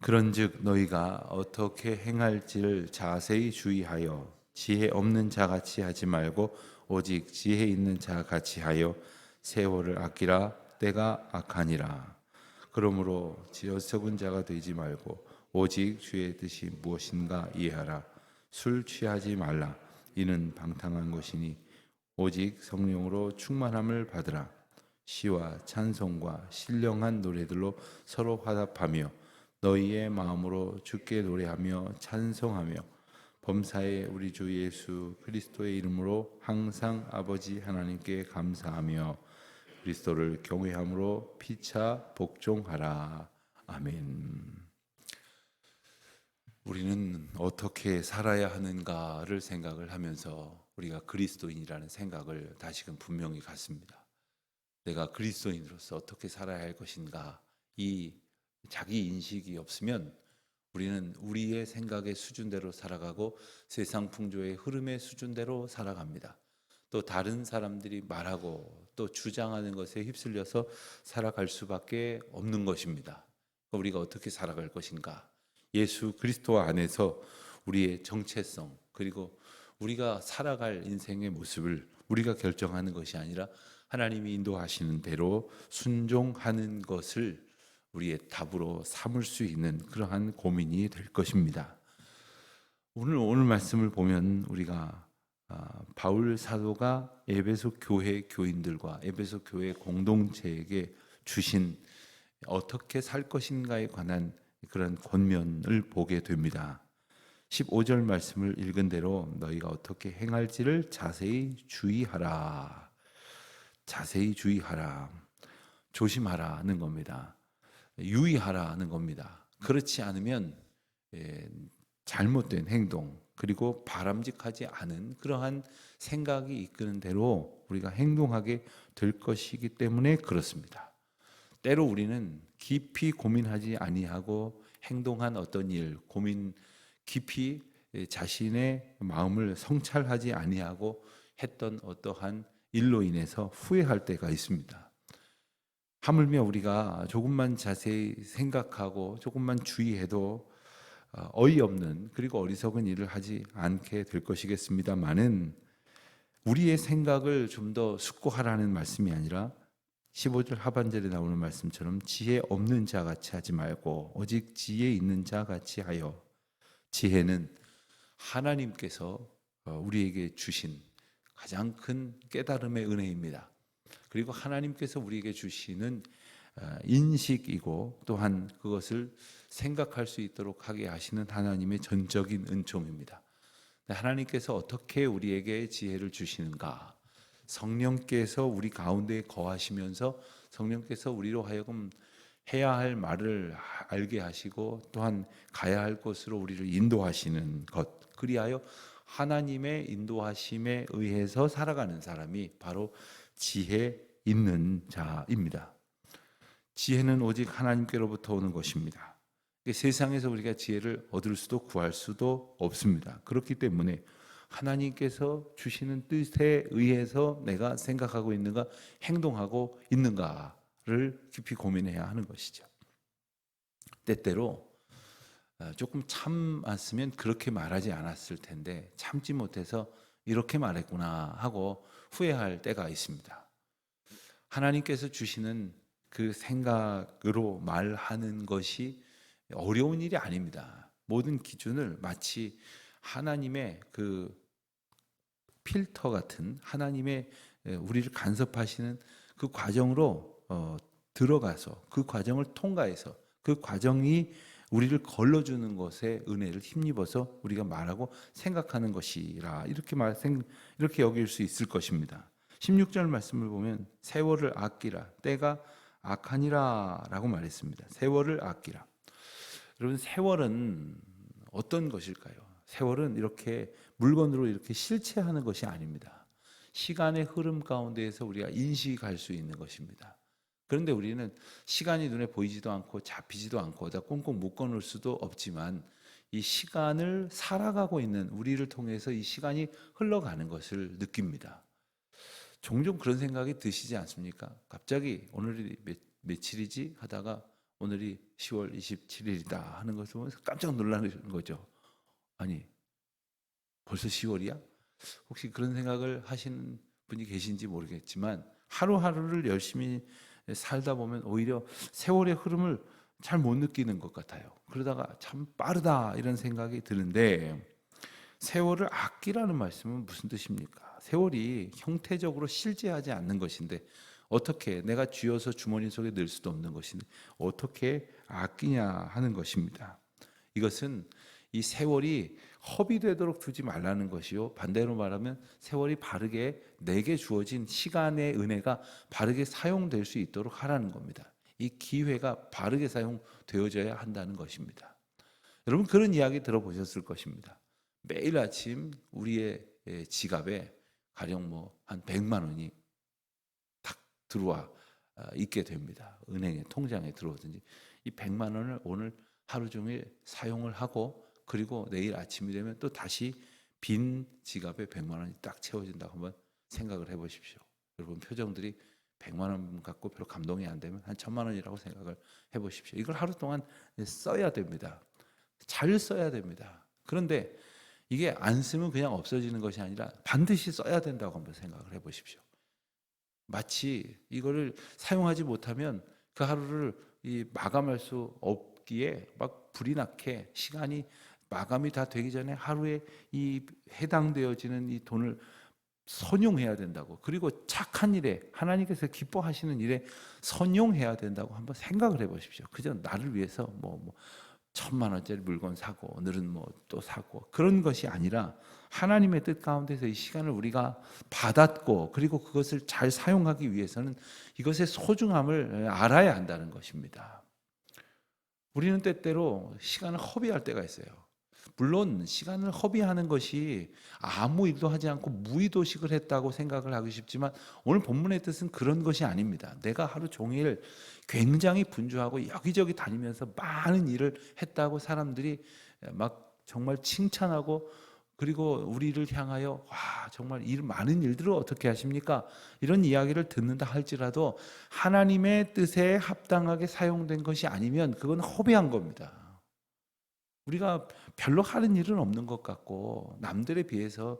그런즉 너희가 어떻게 행할지를 자세히 주의하여 지혜 없는 자같이 하지 말고 오직 지혜 있는 자같이 하여 세월을 아끼라. 때가 악하니라. 그러므로 어리석은 자가 되지 말고 오직 주의 뜻이 무엇인가 이해하라. 술 취하지 말라. 이는 방탕한 것이니 오직 성령으로 충만함을 받으라. 시와 찬송과 신령한 노래들로 서로 화답하며 너희의 마음으로 주께 노래하며 찬송하며 범사에 우리 주 예수 그리스도의 이름으로 항상 아버지 하나님께 감사하며 그리스도를 경외함으로 피차 복종하라. 아멘. 우리는 어떻게 살아야 하는가를 생각을 하면서 우리가 그리스도인이라는 생각을 다시금 분명히 갖습니다. 내가 그리스도인으로서 어떻게 살아야 할 것인가, 이 자기 인식이 없으면 우리는 우리의 생각의 수준대로 살아가고 세상 풍조의 흐름의 수준대로 살아갑니다. 또 다른 사람들이 말하고 또 주장하는 것에 휩쓸려서 살아갈 수밖에 없는 것입니다. 우리가 어떻게 살아갈 것인가? 예수 그리스도 안에서 우리의 정체성, 그리고 우리가 살아갈 인생의 모습을 우리가 결정하는 것이 아니라 하나님이 인도하시는 대로 순종하는 것을 우리의 답으로 삼을 수 있는 그러한 고민이 될 것입니다. 오늘 말씀을 보면 우리가 바울 사도가 에베소 교회 교인들과 에베소 교회 공동체에게 주신 어떻게 살 것인가에 관한 그런 권면을 보게 됩니다. 15절 말씀을 읽은 대로 너희가 어떻게 행할지를 자세히 주의하라. 자세히 주의하라. 조심하라는 겁니다. 유의하라는 겁니다. 그렇지 않으면 잘못된 행동, 그리고 바람직하지 않은 그러한 생각이 이끄는 대로 우리가 행동하게 될 것이기 때문에 그렇습니다. 때로 우리는 깊이 고민하지 아니하고 행동한 어떤 일, 고민 깊이 자신의 마음을 성찰하지 아니하고 했던 어떠한 일로 인해서 후회할 때가 있습니다. 하물며 우리가 조금만 자세히 생각하고 조금만 주의해도 어이없는 그리고 어리석은 일을 하지 않게 될 것이겠습니다마는 우리의 생각을 좀 더 숙고하라는 말씀이 아니라 15절 하반절에 나오는 말씀처럼 지혜 없는 자같이 하지 말고 오직 지혜 있는 자같이 하여. 지혜는 하나님께서 우리에게 주신 가장 큰 깨달음의 은혜입니다. 그리고 하나님께서 우리에게 주시는 인식이고 또한 그것을 생각할 수 있도록 하게 하시는 하나님의 전적인 은총입니다. 하나님께서 어떻게 우리에게 지혜를 주시는가? 성령께서 우리 가운데 거하시면서 성령께서 우리로 하여금 해야 할 말을 알게 하시고 또한 가야 할 곳으로 우리를 인도하시는 것, 그리하여 하나님의 인도하심에 의해서 살아가는 사람이 바로 지혜 있는 자입니다. 지혜는 오직 하나님께로부터 오는 것입니다. 세상에서 우리가 지혜를 얻을 수도 구할 수도 없습니다. 그렇기 때문에 하나님께서 주시는 뜻에 의해서 내가 생각하고 있는가, 행동하고 있는가를 깊이 고민해야 하는 것이죠. 때때로 조금 참았으면 그렇게 말하지 않았을 텐데 참지 못해서 이렇게 말했구나 하고 후회할 때가 있습니다. 하나님께서 주시는 그 생각으로 말하는 것이 어려운 일이 아닙니다. 모든 기준을 마치 하나님의 그 필터 같은 하나님의 우리를 간섭하시는 그 과정으로 들어가서 그 과정을 통과해서 그 과정이 우리를 걸러주는 것에 은혜를 힘입어서 우리가 말하고 생각하는 것이라 이렇게 여길 수 있을 것입니다. 16절 말씀을 보면 세월을 아끼라. 때가 악하니라 라고 말했습니다. 세월을 아끼라. 여러분, 세월은 어떤 것일까요? 세월은 이렇게 물건으로 이렇게 실체하는 것이 아닙니다. 시간의 흐름 가운데에서 우리가 인식할 수 있는 것입니다. 그런데 우리는 시간이 눈에 보이지도 않고 잡히지도 않고 다 꽁꽁 묶어놓을 수도 없지만 이 시간을 살아가고 있는 우리를 통해서 이 시간이 흘러가는 것을 느낍니다. 종종 그런 생각이 드시지 않습니까? 갑자기 오늘이 며칠이지 하다가 오늘이 10월 27일이다 하는 것을 보면서 깜짝 놀라는 거죠. 아니, 벌써 10월이야? 혹시 그런 생각을 하시는 분이 계신지 모르겠지만 하루하루를 열심히 살다 보면 오히려 세월의 흐름을 잘 못 느끼는 것 같아요. 그러다가 참 빠르다 이런 생각이 드는데, 세월을 아끼라는 말씀은 무슨 뜻입니까? 세월이 형태적으로 실제하지 않는 것인데 어떻게, 내가 쥐어서 주머니 속에 넣을 수도 없는 것인데 어떻게 아끼냐 하는 것입니다. 이것은 이 세월이 허비되도록 두지 말라는 것이요, 반대로 말하면 세월이 바르게 내게 주어진 시간의 은혜가 바르게 사용될 수 있도록 하라는 겁니다. 이 기회가 바르게 사용되어져야 한다는 것입니다. 여러분, 그런 이야기 들어보셨을 것입니다. 매일 아침 우리의 지갑에 가령 한 100만 원이 딱 들어와 있게 됩니다. 은행에, 통장에 들어오든지. 이 100만 원을 오늘 하루 종일 사용을 하고, 그리고 내일 아침이 되면 또 다시 빈 지갑에 100만 원이 딱 채워진다고 한번 생각을 해보십시오. 여러분, 표정들이 100만 원 갖고 별로 감동이 안 되면 한 1000만 원이라고 생각을 해보십시오. 이걸 하루 동안 써야 됩니다. 잘 써야 됩니다. 그런데 이게 안 쓰면 그냥 없어지는 것이 아니라 반드시 써야 된다고 한번 생각을 해보십시오. 마치 이거를 사용하지 못하면 그 하루를 마감할 수 없기에 막 불이 나게 시간이 마감이 다 되기 전에 하루에 이 해당되어지는 이 돈을 선용해야 된다고, 그리고 착한 일에, 하나님께서 기뻐하시는 일에 선용해야 된다고 한번 생각을 해보십시오. 그저 나를 위해서 1000만 원짜리 물건 사고 오늘은 또 사고 그런 것이 아니라 하나님의 뜻 가운데서 이 시간을 우리가 받았고, 그리고 그것을 잘 사용하기 위해서는 이것의 소중함을 알아야 한다는 것입니다. 우리는 때때로 시간을 허비할 때가 있어요. 물론 시간을 허비하는 것이 아무 일도 하지 않고 무의도식을 했다고 생각을 하고 싶지만, 오늘 본문의 뜻은 그런 것이 아닙니다. 내가 하루 종일 굉장히 분주하고 여기저기 다니면서 많은 일을 했다고 사람들이 막 정말 칭찬하고, 그리고 우리를 향하여 와, 정말 많은 일들을 어떻게 하십니까? 이런 이야기를 듣는다 할지라도 하나님의 뜻에 합당하게 사용된 것이 아니면 그건 허비한 겁니다. 우리가 별로 하는 일은 없는 것 같고, 남들에 비해서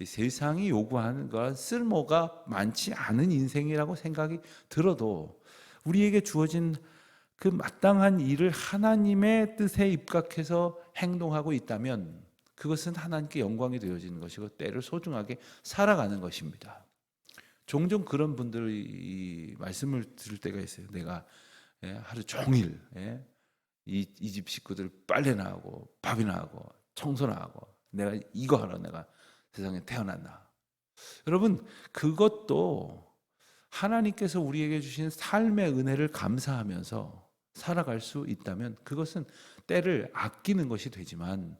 세상이 요구하는 건 쓸모가 많지 않은 인생이라고 생각이 들어도, 우리에게 주어진 그 마땅한 일을 하나님의 뜻에 입각해서 행동하고 있다면 그것은 하나님께 영광이 되어지는 것이고 때를 소중하게 살아가는 것입니다. 종종 그런 분들이 말씀을 들을 때가 있어요. 내가 하루 종일 이 집 식구들 빨래나 하고 밥이나 하고 청소나 하고, 내가 이거 하러 내가 세상에 태어났나. 여러분, 그것도 하나님께서 우리에게 주신 삶의 은혜를 감사하면서 살아갈 수 있다면 그것은 때를 아끼는 것이 되지만,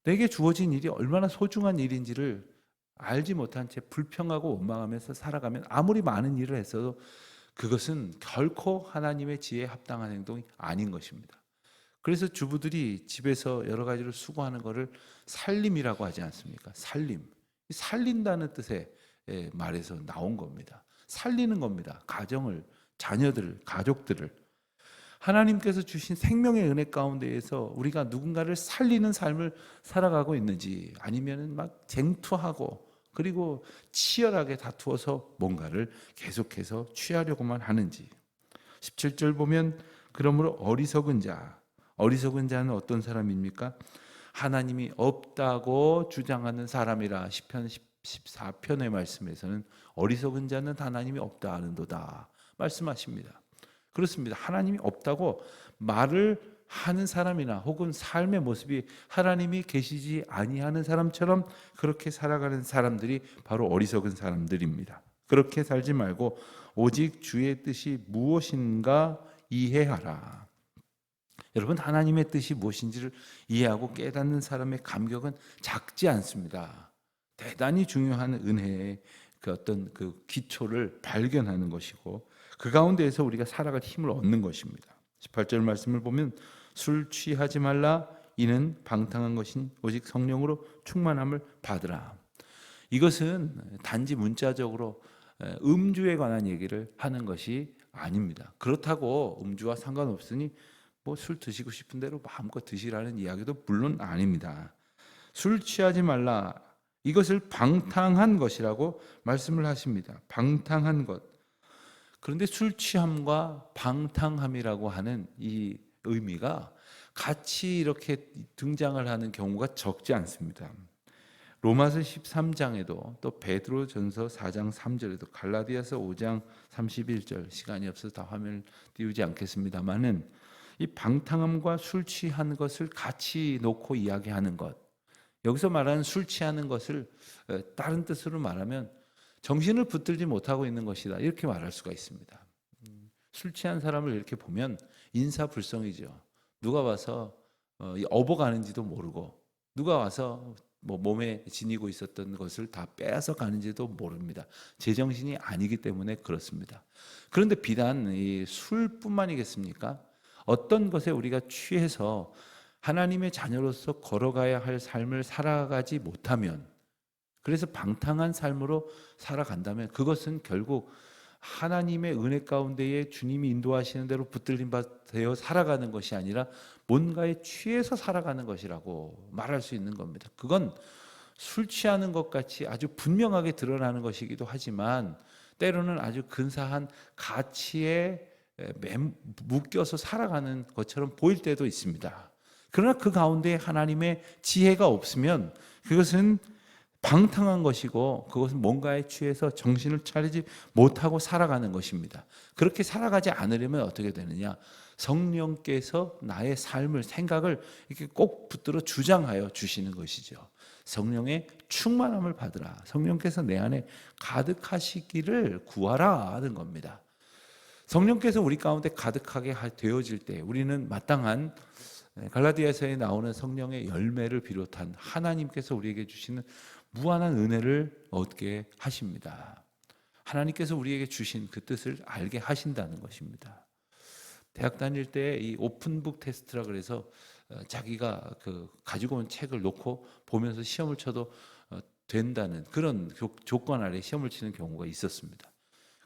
내게 주어진 일이 얼마나 소중한 일인지를 알지 못한 채 불평하고 원망하면서 살아가면 아무리 많은 일을 했어도 그것은 결코 하나님의 지혜에 합당한 행동이 아닌 것입니다. 그래서 주부들이 집에서 여러 가지를 수고하는 것을 살림이라고 하지 않습니까? 살린다는 뜻의 말에서 나온 겁니다. 살리는 겁니다. 가정을, 자녀들을, 가족들을. 하나님께서 주신 생명의 은혜 가운데에서 우리가 누군가를 살리는 삶을 살아가고 있는지, 아니면 막 쟁투하고 그리고 치열하게 다투어서 뭔가를 계속해서 취하려고만 하는지. 17절 보면, 그러므로 어리석은 자는 어떤 사람입니까? 하나님이 없다고 주장하는 사람이라. 시편 14편의 말씀에서는 어리석은 자는 하나님이 없다 하는도다 말씀하십니다. 그렇습니다. 하나님이 없다고 말을 하는 사람이나 혹은 삶의 모습이 하나님이 계시지 아니하는 사람처럼 그렇게 살아가는 사람들이 바로 어리석은 사람들입니다. 그렇게 살지 말고 오직 주의 뜻이 무엇인가 이해하라. 여러분, 하나님의 뜻이 무엇인지를 이해하고 깨닫는 사람의 감격은 작지 않습니다. 대단히 중요한 은혜의 어떤 기초를 발견하는 것이고, 그 가운데에서 우리가 살아갈 힘을 얻는 것입니다. 18절 말씀을 보면, 술 취하지 말라, 이는 방탕한 것인 오직 성령으로 충만함을 받으라. 이것은 단지 문자적으로 음주에 관한 얘기를 하는 것이 아닙니다. 그렇다고 음주와 상관없으니 뭐 술 드시고 싶은 대로 마음껏 드시라는 이야기도 물론 아닙니다. 술 취하지 말라. 이것을 방탕한 것이라고 말씀을 하십니다. 방탕한 것. 그런데 술 취함과 방탕함이라고 하는 이 의미가 같이 이렇게 등장을 하는 경우가 적지 않습니다. 로마서 13장에도 또 베드로전서 4장 3절에도 갈라디아서 5장 31절 시간이 없어서 다 화면을 띄우지 않겠습니다만은 이 방탕함과 술 취한 것을 같이 놓고 이야기하는 것, 여기서 말하는 술 취하는 것을 다른 뜻으로 말하면 정신을 붙들지 못하고 있는 것이다, 이렇게 말할 수가 있습니다. 술 취한 사람을 이렇게 보면 인사불성이죠. 누가 와서 업어가는지도 모르고, 누가 와서 뭐 몸에 지니고 있었던 것을 다 빼앗아 가는지도 모릅니다. 제정신이 아니기 때문에 그렇습니다. 그런데 비단 이 술뿐만이겠습니까? 어떤 것에 우리가 취해서 하나님의 자녀로서 걸어가야 할 삶을 살아가지 못하면, 그래서 방탕한 삶으로 살아간다면 그것은 결국 하나님의 은혜 가운데에 주님이 인도하시는 대로 붙들림 받아 살아가는 것이 아니라 뭔가에 취해서 살아가는 것이라고 말할 수 있는 겁니다. 그건 술 취하는 것 같이 아주 분명하게 드러나는 것이기도 하지만 때로는 아주 근사한 가치에 묶여서 살아가는 것처럼 보일 때도 있습니다. 그러나 그 가운데 하나님의 지혜가 없으면 그것은 방탕한 것이고, 그것은 뭔가에 취해서 정신을 차리지 못하고 살아가는 것입니다. 그렇게 살아가지 않으려면 어떻게 되느냐? 성령께서 나의 삶을, 생각을 이렇게 꼭 붙들어 주장하여 주시는 것이죠. 성령의 충만함을 받으라. 성령께서 내 안에 가득하시기를 구하라 하는 겁니다. 성령께서 우리 가운데 가득하게 되어질 때 우리는 마땅한 갈라디아서에 나오는 성령의 열매를 비롯한 하나님께서 우리에게 주시는 무한한 은혜를 얻게 하십니다. 하나님께서 우리에게 주신 그 뜻을 알게 하신다는 것입니다. 대학 다닐 때 이 오픈북 테스트라 그래서 자기가 가지고 온 책을 놓고 보면서 시험을 쳐도 된다는 그런 조건 아래 시험을 치는 경우가 있었습니다.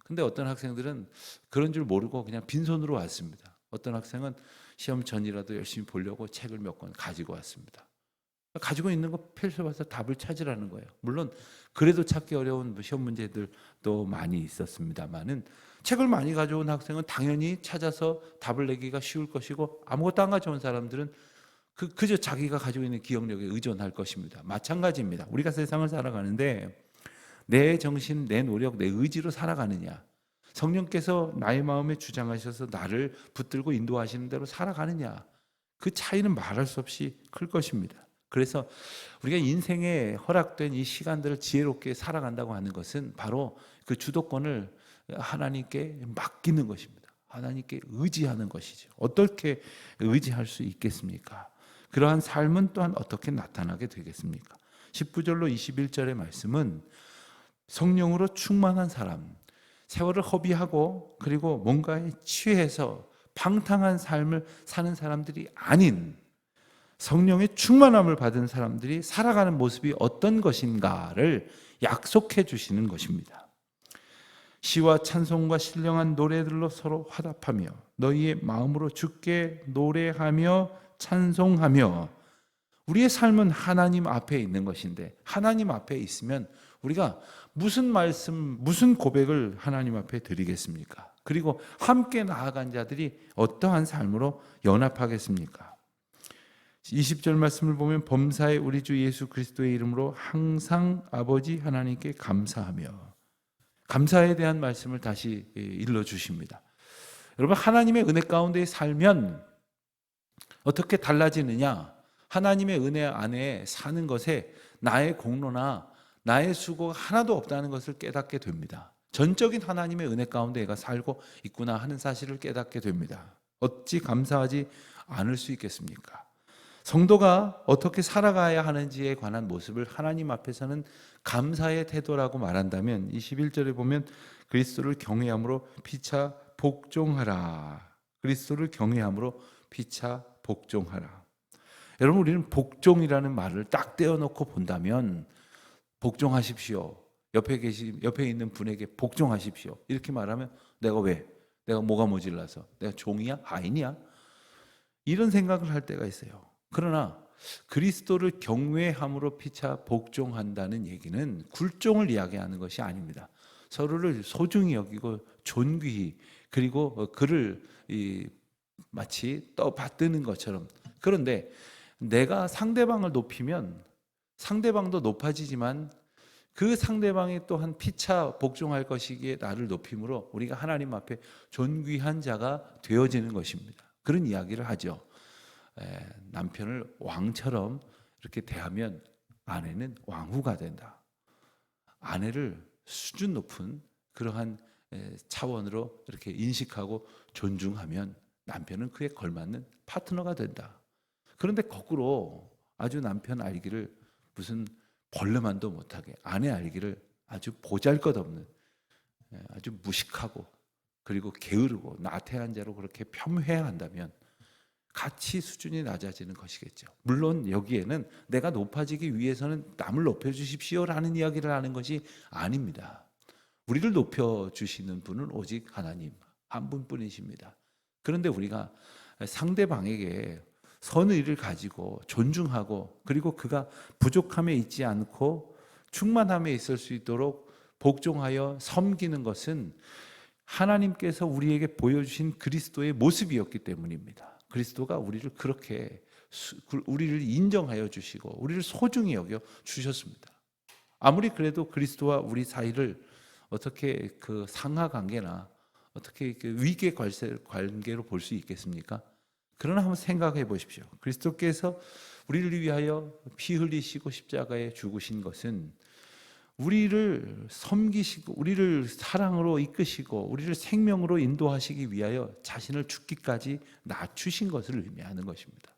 근데 어떤 학생들은 그런 줄 모르고 그냥 빈손으로 왔습니다. 어떤 학생은 시험 전이라도 열심히 보려고 책을 몇 권 가지고 왔습니다. 가지고 있는 거 펼쳐봐서 답을 찾으라는 거예요. 물론 그래도 찾기 어려운 시험 문제들도 많이 있었습니다만은 책을 많이 가져온 학생은 당연히 찾아서 답을 내기가 쉬울 것이고, 아무것도 안 가져온 사람들은 그저 자기가 가지고 있는 기억력에 의존할 것입니다. 마찬가지입니다. 우리가 세상을 살아가는데 내 정신, 내 노력, 내 의지로 살아가느냐, 성령께서 나의 마음에 주장하셔서 나를 붙들고 인도하시는 대로 살아가느냐, 그 차이는 말할 수 없이 클 것입니다. 그래서 우리가 인생에 허락된 이 시간들을 지혜롭게 살아간다고 하는 것은 바로 그 주도권을 하나님께 맡기는 것입니다. 하나님께 의지하는 것이죠. 어떻게 의지할 수 있겠습니까? 그러한 삶은 또한 어떻게 나타나게 되겠습니까? 19절로 21절의 말씀은 성령으로 충만한 사람, 세월을 허비하고 그리고 뭔가에 취해서 방탕한 삶을 사는 사람들이 아닌 성령의 충만함을 받은 사람들이 살아가는 모습이 어떤 것인가를 약속해 주시는 것입니다. 시와 찬송과 신령한 노래들로 서로 화답하며 너희의 마음으로 주께 노래하며 찬송하며. 우리의 삶은 하나님 앞에 있는 것인데, 하나님 앞에 있으면 우리가 무슨 말씀, 무슨 고백을 하나님 앞에 드리겠습니까? 그리고 함께 나아간 자들이 어떠한 삶으로 연합하겠습니까? 20절 말씀을 보면 범사에 우리 주 예수 그리스도의 이름으로 항상 아버지 하나님께 감사하며, 감사에 대한 말씀을 다시 일러주십니다. 여러분, 하나님의 은혜 가운데 살면 어떻게 달라지느냐? 하나님의 은혜 안에 사는 것에 나의 공로나 나의 수고가 하나도 없다는 것을 깨닫게 됩니다. 전적인 하나님의 은혜 가운데 내가 살고 있구나 하는 사실을 깨닫게 됩니다. 어찌 감사하지 않을 수 있겠습니까? 성도가 어떻게 살아가야 하는지에 관한 모습을 하나님 앞에서는 감사의 태도라고 말한다면, 21절에 보면 그리스도를 경외함으로 피차 복종하라. 그리스도를 경외함으로 피차 복종하라. 여러분, 우리는 복종이라는 말을 딱 떼어놓고 본다면 복종하십시오, 옆에 있는 분에게 복종하십시오, 이렇게 말하면 내가 왜? 내가 뭐가 모질라서? 내가 종이야? 하인이야? 이런 생각을 할 때가 있어요. 그러나 그리스도를 경외함으로 피차 복종한다는 얘기는 굴종을 이야기하는 것이 아닙니다. 서로를 소중히 여기고 존귀히, 그리고 그를 마치 떠받드는 것처럼. 그런데 내가 상대방을 높이면 상대방도 높아지지만 그 상대방이 또한 피차 복종할 것이기에 나를 높임으로 우리가 하나님 앞에 존귀한 자가 되어지는 것입니다. 그런 이야기를 하죠. 남편을 왕처럼 이렇게 대하면 아내는 왕후가 된다. 아내를 수준 높은 그러한 차원으로 이렇게 인식하고 존중하면 남편은 그에 걸맞는 파트너가 된다. 그런데 거꾸로 아주 남편 알기를 무슨 벌레만도 못하게, 아내 알기를 아주 보잘것없는, 아주 무식하고 그리고 게으르고 나태한 자로 그렇게 폄훼한다면 같이 수준이 낮아지는 것이겠죠. 물론 여기에는 내가 높아지기 위해서는 남을 높여주십시오라는 이야기를 하는 것이 아닙니다. 우리를 높여주시는 분은 오직 하나님 한 분뿐이십니다. 그런데 우리가 상대방에게 선의를 가지고 존중하고, 그리고 그가 부족함에 있지 않고 충만함에 있을 수 있도록 복종하여 섬기는 것은 하나님께서 우리에게 보여주신 그리스도의 모습이었기 때문입니다. 그리스도가 우리를 그렇게 우리를 인정하여 주시고 우리를 소중히 여겨 주셨습니다. 아무리 그래도 그리스도와 우리 사이를 어떻게 그 상하 관계나 어떻게 그 위계 관계로 볼 수 있겠습니까? 그러나 한번 생각해 보십시오. 그리스도께서 우리를 위하여 피 흘리시고 십자가에 죽으신 것은 우리를 섬기시고 우리를 사랑으로 이끄시고 우리를 생명으로 인도하시기 위하여 자신을 죽기까지 낮추신 것을 의미하는 것입니다.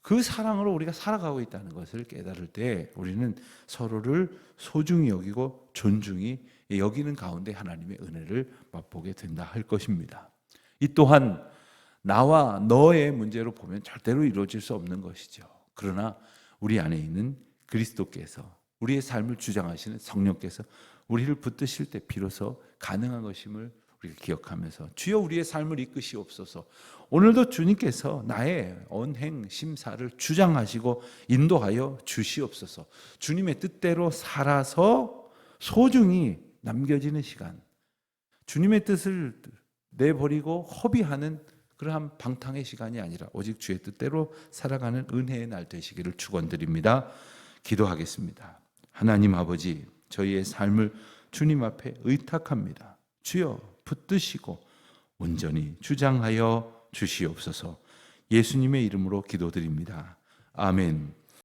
그 사랑으로 우리가 살아가고 있다는 것을 깨달을 때 우리는 서로를 소중히 여기고 존중히 여기는 가운데 하나님의 은혜를 맛보게 된다 할 것입니다. 이 또한 나와 너의 문제로 보면 절대로 이루어질 수 없는 것이죠. 그러나 우리 안에 있는 그리스도께서, 우리의 삶을 주장하시는 성령께서 우리를 붙드실 때 비로소 가능한 것임을 우리가 기억하면서 주여 우리의 삶을 이끄시옵소서. 오늘도 주님께서 나의 언행 심사를 주장하시고 인도하여 주시옵소서. 주님의 뜻대로 살아서 소중히 남겨지는 시간, 주님의 뜻을 내버리고 허비하는 그러한 방탕의 시간이 아니라 오직 주의 뜻대로 살아가는 은혜의 날 되시기를 축원드립니다. 기도하겠습니다. 하나님 아버지, 저희의 삶을 주님 앞에 의탁합니다. 주여 붙드시고 온전히 주장하여 주시옵소서. 예수님의 이름으로 기도드립니다. 아멘.